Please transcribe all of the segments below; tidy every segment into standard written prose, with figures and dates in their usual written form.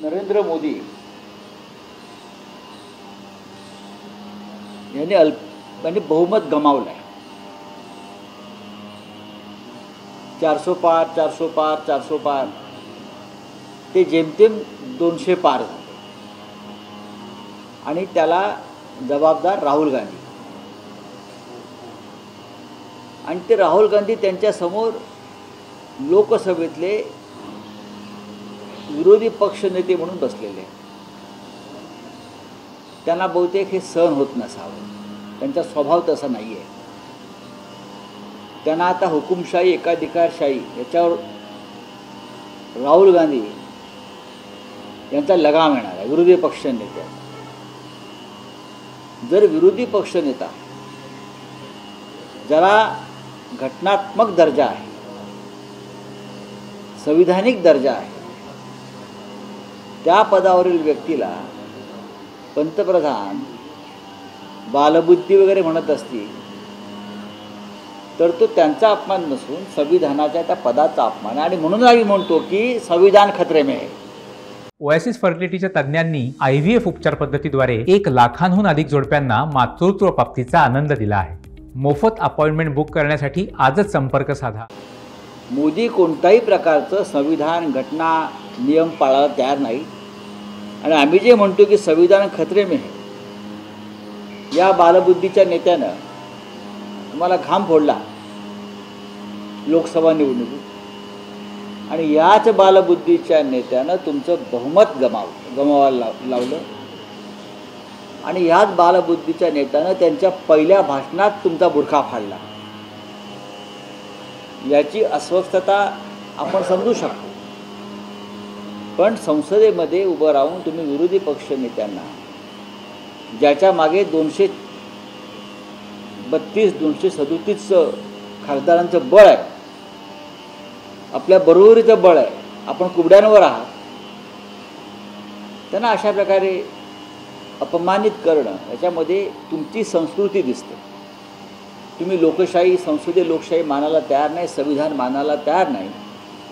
नरेंद्र मोदी यांनी बहुमत गमावलं आहे. 400 पार 400 पार 400 पार ते जेमतेम 200 पार झाले आणि त्याला जबाबदार राहुल गांधी. आणि ते राहुल गांधी त्यांच्यासमोर लोकसभेतले विरोधी पक्षनेते म्हणून बसलेले. त्यांना बहुतेक हे सहन होत नसावं. त्यांचा स्वभाव तसा नाही आहे. त्यांना आता हुकुमशाही एकाधिकारशाही याच्यावर राहुल गांधी यांचा लगाम येणार आहे. विरोधी पक्षनेत्या जर विरोधी पक्षनेता ज्याला घटनात्मक दर्जा आहे, संविधानिक दर्जा आहे, त्या पदावरील व्यक्तीला पंतप्रधान बालबुद्धी वगैरे म्हणत असतील तर तो त्यांचा अपमान नसून संविधानाच्या त्या पदाचा अपमान. आणि म्हणून आम्ही म्हणतो की संविधान खतरे में है. ओएसिस फर्टिलिटीच्या तज्ज्ञांनी IVF उपचार पद्धतीद्वारे 1 लाखांहून अधिक जोडप्यांना मातृत्व प्राप्तीचा आनंद दिला आहे. मोफत अपॉइंटमेंट बुक करण्यासाठी आजच संपर्क साधा. मोदी कोणत्याही प्रकारचं संविधान घटना नियम पाळायला तयार नाही. आणि आम्ही जे म्हणतो की संविधान खतरे में है, या बालबुद्धीच्या नेत्यानं तुम्हाला घाम फोडला लोकसभा निवडणुकीत आणि याच बालबुद्धीच्या नेत्यानं तुमचं बहुमत गमावायला लावलं. आणि याच बालबुद्धीच्या नेत्यानं त्यांच्या पहिल्या भाषणात तुमचा बुरखा फाडला. याची अस्वस्थता आपण समजू शकतो. पण संसदेमध्ये उभं राहून तुम्ही विरोधी पक्षनेत्यांना ज्याच्या मागे 232-237 खासदारांचं बळ आहे, आपल्या बरोबरीचं बळ आहे, आपण कुबड्यांवर आहात, त्यांना अशा प्रकारे अपमानित करणं याच्यामध्ये तुमची संस्कृती दिसते. तुम्ही लोकशाही, संसदीय लोकशाही मानायला तयार नाही, संविधान मानायला तयार नाही.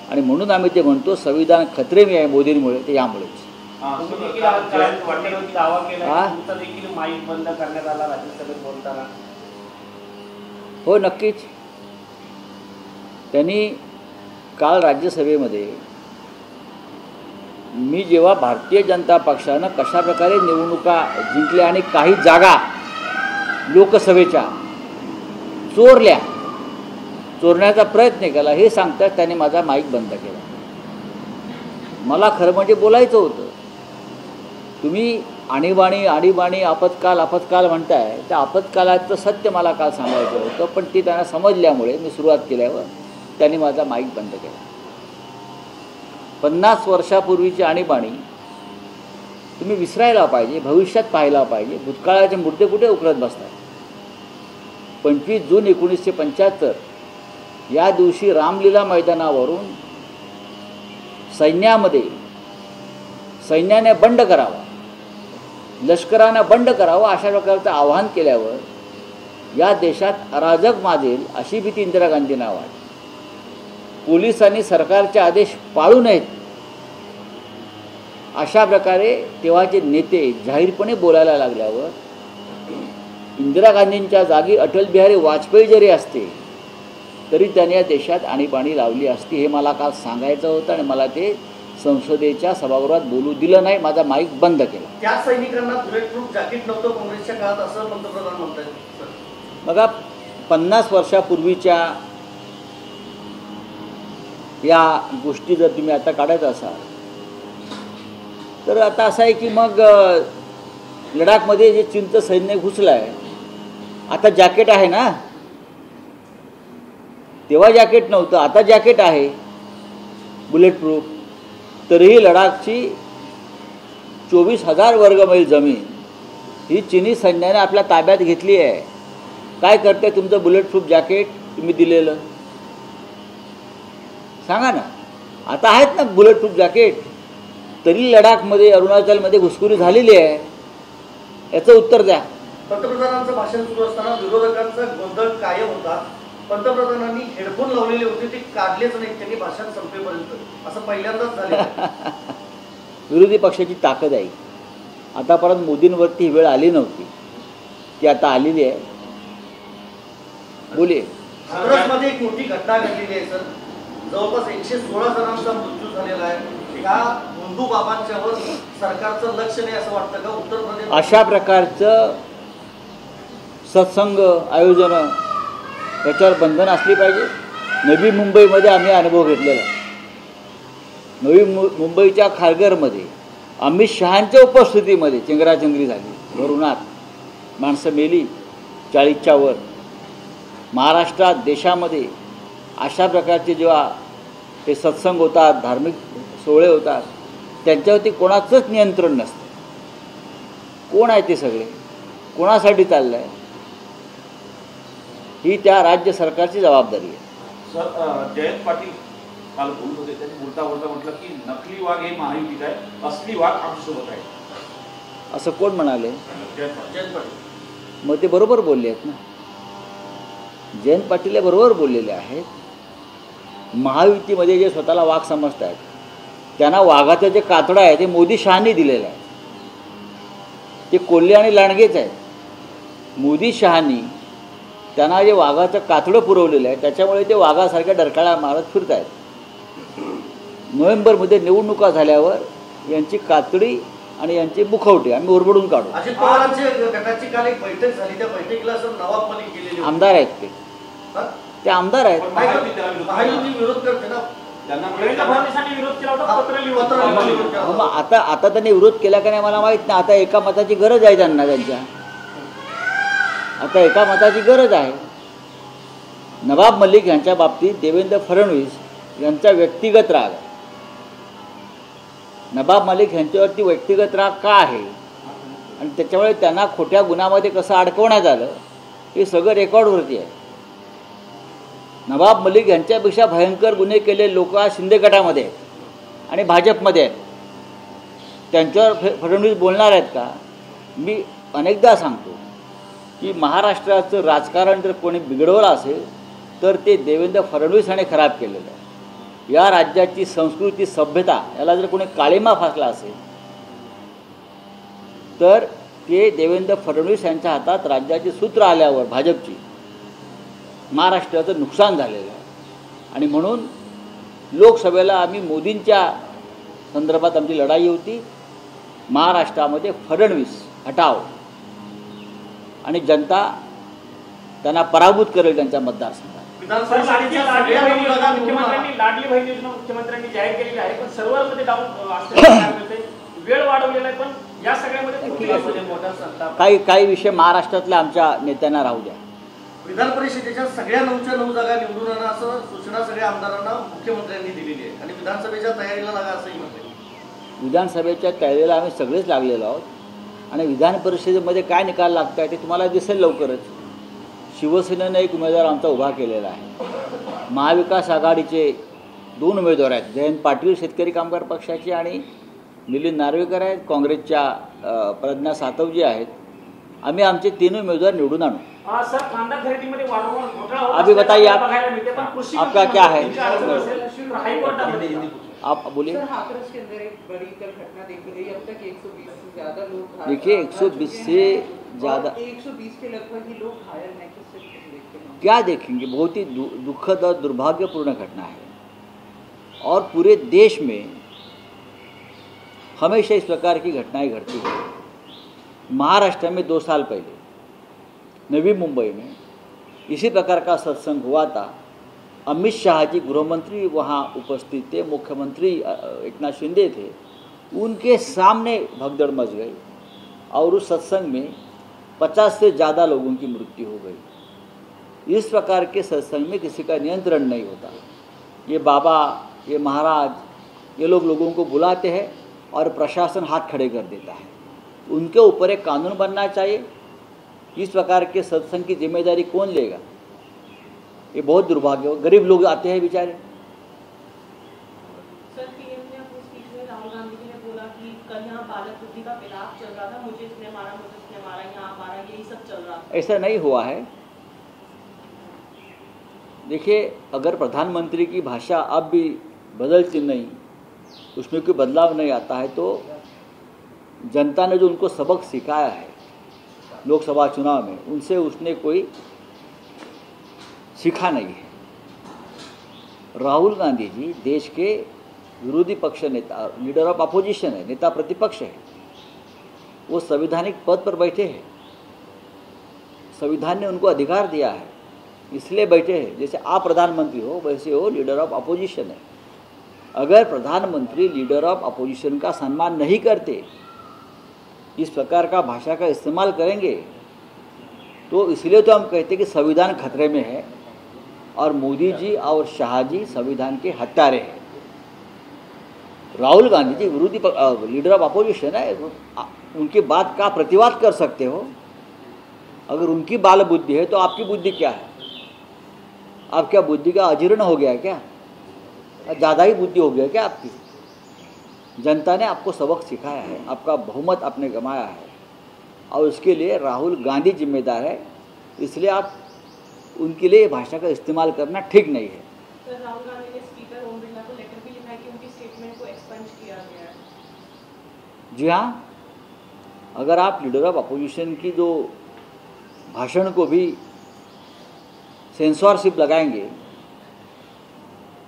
आणि म्हणून आम्ही ते म्हणतो संविधान खतरे में आहे मोदींमुळे. ते यामुळेच हो, नक्कीच. त्यांनी काल राज्यसभेमध्ये मी जेव्हा भारतीय जनता पक्षानं कशा प्रकारे निवडणुका जिंकल्या आणि काही जागा लोकसभेच्या चोरण्याचा प्रयत्न केला हे सांगतात त्याने माझा माईक बंद केला. मला खरं म्हणजे बोलायचं होतं. तुम्ही आणीबाणी आपत्काल म्हणताय, त्या आपत्कालाचं सत्य मला काल सांगायचं होतं, पण ते त्यांना समजल्यामुळे मी सुरुवात केल्यावर त्यांनी माझा माईक बंद केला. 50 वर्षापूर्वीची आणीबाणी तुम्ही विसरायला पाहिजे, भविष्यात पाहायला पाहिजे. भूतकाळाचे मुद्दे कुठे उकळत बसतात. 25 जून 1975 या दिवशी रामलीला मैदानावरून सैन्याने बंड करावा, लष्करानं बंड करावं अशा प्रकारचं आवाहन केल्यावर या देशात अराजक माजेल अशी भीती इंदिरा गांधींना वाटली. पोलिसांनी सरकारचे आदेश पाळू नयेत अशा प्रकारे तेव्हाचे नेते जाहीरपणे बोलायला लागल्यावर इंदिरा गांधींच्या जागी अटल बिहारी वाजपेयी जरी असते तरी त्यांनी या देशात आणीबाणी लावली असती. हे मला काल सांगायचं होतं आणि मला ते संसदेच्या सभागृहात बोलू दिलं नाही. माझा माईक बंद केला. त्या सैनिकांना बुलेट प्रूफ जॅकेट नव्हतं काँग्रेसच्या काळात असं पंतप्रधान म्हणतात. बघा, 50 वर्षापूर्वीच्या या गोष्टी जर तुम्ही आता काढत असाल तर आता असं आहे की मग लडाखमध्ये जे चीनचं सैन्य घुसलं आहे, आता जॅकेट आहे ना. तेव्हा जॅकेट नव्हतं, आता जॅकेट आहे बुलेट प्रूफ. तरीही लडाखची 24,000 वर्गमैल जमीन ही चीनी सैन्याने आपल्या ताब्यात घेतली आहे. काय करते तुमचं बुलेट प्रूफ जॅकेट तुम्ही दिलेलं? सांगा ना. आता आहेत ना बुलेट प्रूफ जॅकेट, तरी लडाखमध्ये अरुणाचलमध्ये घुसखोरी झालेली आहे. याचं उत्तर द्या. पंतप्रधानांचं भाषण सुरू असताना विरोधकांचा गोंधळ कायम होता. पंतप्रधानांनी हेडफोन लावलेले होते, ते काढलेच नाही त्यांनी भाषण संपेपर्यंत. असं पहिल्यांदाच झालं. विरोधी पक्षाची ताकद आहे. आतापर्यंत मोदींवरती ही वेळ आली नव्हती, ती आता आलेली आहे. बोलिये. हाथरसमध्ये एक मोठी घटना घडलेली आहे सर. जवळपास 116 जणांचा मृत्यू झालेला आहे. का हिंदू बाबांच्यावर सरकारचं लक्ष नाही असं वाटतं का? उत्तर प्रदेश अशा प्रकारचं सत्संग आयोजन याच्यावर बंधन असली पाहिजे. नवी मुंबईमध्ये आम्ही अनुभव घेतलेला. नवी मुंबईच्या खारघरमध्ये अमित शहांच्या उपस्थितीमध्ये चेंगराचेंगरी झाली, भरुणात माणसं मेली 40च्या वर. महाराष्ट्रात देशामध्ये अशा प्रकारचे जेव्हा ते सत्संग होतात, धार्मिक सोहळे होतात, त्यांच्यावरती कोणाचंच नियंत्रण नसतं. कोण आहे ते सगळे, कोणासाठी चाललं आहे, ही त्या राज्य सरकारची जबाबदारी आहे. सर, जयंत पाटील काल बोलत होते. त्यांनी बोलता बोलता म्हटलं की नकली वाघ हे महायुतीत आहे, असली वाघ आमच्यासोबत आहे. असं कोण म्हणाले? जयंत पाटील. मग ते बरोबर बोलले आहेत ना. जयंत पाटील हे बरोबर बोललेले आहेत. महायुतीमध्ये जे स्वतःला वाघ समजत आहेत, त्यांना वाघाचं जे कातडं आहे ते मोदी शहानी दिलेलं आहे. ते कोल्हे आणि लांडगेच आहेत. मोदी शहानी त्यांना जे वाघाचं कातडं पुरवलेलं आहे, त्याच्यामुळे ते वाघासारख्या डरकाळ्या मारत फिरत आहेत. नोव्हेंबरमध्ये निवडणुका झाल्यावर यांची कातडी आणि यांचे मुखवटे आम्ही ओरबडून काढू. अजित पवारांच्या गटाची काल एक बैठक झाली. त्या बैठकीला सर नवाब मलिक गेलेले होते. आमदार आहेत ते आमदार आहेत. महायुती विरोध करते ना. त्यांना देवेंद्र फडणवीसांनी विरोध केला होता, पत्र लिहून विरोध केला मग होता. आता त्यांनी विरोध केला का नाही मला माहीत नाही. आता एका मताची गरज आहे त्यांना. आता एका मताची गरज आहे. नवाब मलिक यांच्या बाबतीत देवेंद्र फडणवीस यांचा व्यक्तिगत राग आहे. नवाब मलिक यांच्यावरती व्यक्तिगत राग का आहे आणि त्याच्यामुळे त्यांना खोट्या गुन्ह्यामध्ये कसं अडकवण्यात आलं हे सगळं रेकॉर्डवरती आहे. नवाब मलिक यांच्यापेक्षा भयंकर गुन्हे केलेले लोक शिंदे गटामध्ये आहेत आणि भाजपमध्ये आहेत. त्यांच्यावर फडणवीस बोलणार आहेत का? मी अनेकदा सांगतो की महाराष्ट्राचं राजकारण जर कोणी बिघडवलं असेल तर ते देवेंद्र फडणवीसांनी खराब केलेलं आहे. या राज्याची संस्कृती, सभ्यता याला जर कोणी काळिमा फासला असेल तर ते देवेंद्र फडणवीस यांच्या हातात राज्याची सूत्र आल्यावर भाजपची महाराष्ट्राचं नुकसान झालेलं आहे. आणि म्हणून लोकसभेला आम्ही मोदींच्या संदर्भात आमची लढाई होती. महाराष्ट्रामध्ये फडणवीस हटाव आणि जनता त्यांना पराभूत करेल त्यांच्या मतदारसंघात. मुख्यमंत्र्यांनी लाडली बहीण योजना मुख्यमंत्र्यांनी जाहीर केलेली आहे, पण सर्व्हरमध्ये डाऊन वेळ वाढवलेला आहे. पण या सगळ्यामध्ये काही विषय महाराष्ट्रातल्या आमच्या नेत्यांना राहू द्या. विधान परिषदेच्या सगळ्या 9च्या 9 जागा निवडून आणा असं सूचना सगळ्या आमदारांना मुख्यमंत्र्यांनी दिलेली आहे आणि विधानसभेच्या तयारीला लागा असंही म्हणते. विधानसभेच्या तयारीला आम्ही सगळेच लागलेलो आहोत आणि विधान परिषदेमध्ये काय निकाल लागत आहे ते तुम्हाला दिसेल लवकरच. शिवसेनेनं एक उमेदवार आमचा उभा केलेला आहे. महाविकास आघाडीचे 2 उमेदवार आहेत. जयंत पाटील शेतकरी कामगार पक्षाचे आणि मिलिंद नार्वेकर आहेत. काँग्रेसच्या प्रज्ञा सातवजी आहेत. आम्ही आमचे 3 उमेदवार निवडून आणू. सर, कांदा खरेदीमध्ये वारंवार घोटाळा अभी बताइए आप, आपका क्या है? आप बोलिए. हाथरस के अंदर एक बड़ी कल घटना देखी गई. अब तक 120 से ज्यादा लोग देखिए 120 से ज़्यादा 120 के लगभग ही लोग घायल हैं. किससे देखते हैं? क्या देखेंगे? बहुत ही दुखद और दुर्भाग्यपूर्ण घटना है और पूरे देश में हमेशा इस प्रकार की घटनाएं घटती हैं. महाराष्ट्र में 2 साल पहले नवी मुंबई में इसी प्रकार का सत्संग हुआ था. अमित शाह जी गृहमंत्री वहाँ उपस्थित थे, मुख्यमंत्री एकनाथ शिंदे थे. उनके सामने भगदड़ मच गई और उस सत्संग में 50 से ज़्यादा लोगों की मृत्यु हो गई. इस प्रकार के सत्संग में किसी का नियंत्रण नहीं होता. ये बाबा, ये महाराज, ये लोग लोगों को बुलाते हैं और प्रशासन हाथ खड़े कर देता है. उनके ऊपर एक कानून बनना चाहिए. इस प्रकार के सत्संग की जिम्मेदारी कौन लेगा? ये बहुत दुर्भाग्य हो. गरीब लोग आते हैं बेचारे. सर, पीएम ने अपनी स्पीच में राहुल गांधी जी ने बोला कि कल यहाँ बालक बुद्धि का मिलाप चल रहा था. मुझे इसने मारा, यहाँ मारा, यही सब चल रहा था. ऐसा नहीं हुआ है. देखिए, अगर प्रधानमंत्री की भाषा अब भी बदलती नहीं उसमें कोई बदलाव नहीं आता है तो जनता ने जो उनको सबक सिखाया है लोकसभा चुनाव में, उनसे उसने कोई सीखा नहीं है। राहुल गांधी जी देश के विरोधी पक्ष नेता, लीडर ऑफ अपोजिशन है, नेता प्रतिपक्ष है। वो संवैधानिक पद पर बैठे हैं, संविधान ने उनको अधिकार दिया है, इसलिए बैठे हैं। जैसे आप प्रधानमंत्री हो वैसे हो लीडर ऑफ अपोजिशन है। अगर प्रधानमंत्री लीडर ऑफ अपोजिशन का सम्मान नहीं करते, इस प्रकार का भाषा का इस्तेमाल करेंगे, तो इसलिए तो हम कहते हैं कि संविधान खतरे में है और मोदी जी और शाह जी संविधान के हत्यारे हैं। राहुल गांधी जी विरोधी लीडर ऑफ अपोजिशन है, उनकी बात का प्रतिवाद कर सकते हो। अगर उनकी बाल बुद्धि है तो आपकी बुद्धि क्या है? आप क्या बुद्धि का अजीर्ण हो गया क्या? ज़्यादा ही बुद्धि हो गया क्या आपकी? जनता ने आपको सबक सिखाया है, आपका बहुमत आपने गंवाया है और उसके लिए राहुल गांधी जिम्मेदार है। इसलिए आप उनके लिए भाषा का इस्तेमाल करना ठीक नहीं है। सर, राहुल गांधी ने स्पीकर ओम बिरला को लेटर भी लिखा है कि उनकी स्टेटमेंट को एक्सपंज किया गया है। जी हाँ, अगर आप लीडर ऑफ अपोजिशन की जो भाषण को भी सेंसरशिप लगाएंगे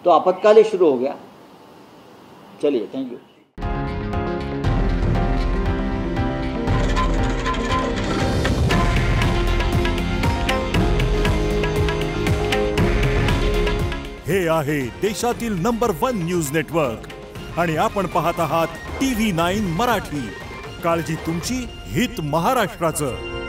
तो आपातकाल ही शुरू हो गया। चलिए, थैंक यू। हे आहे देशातील नंबर 1 न्यूज नेटवर्क आणि आपण पाहत आहात TV9 मराठी। काळजी तुमची, हित महाराष्ट्राचं।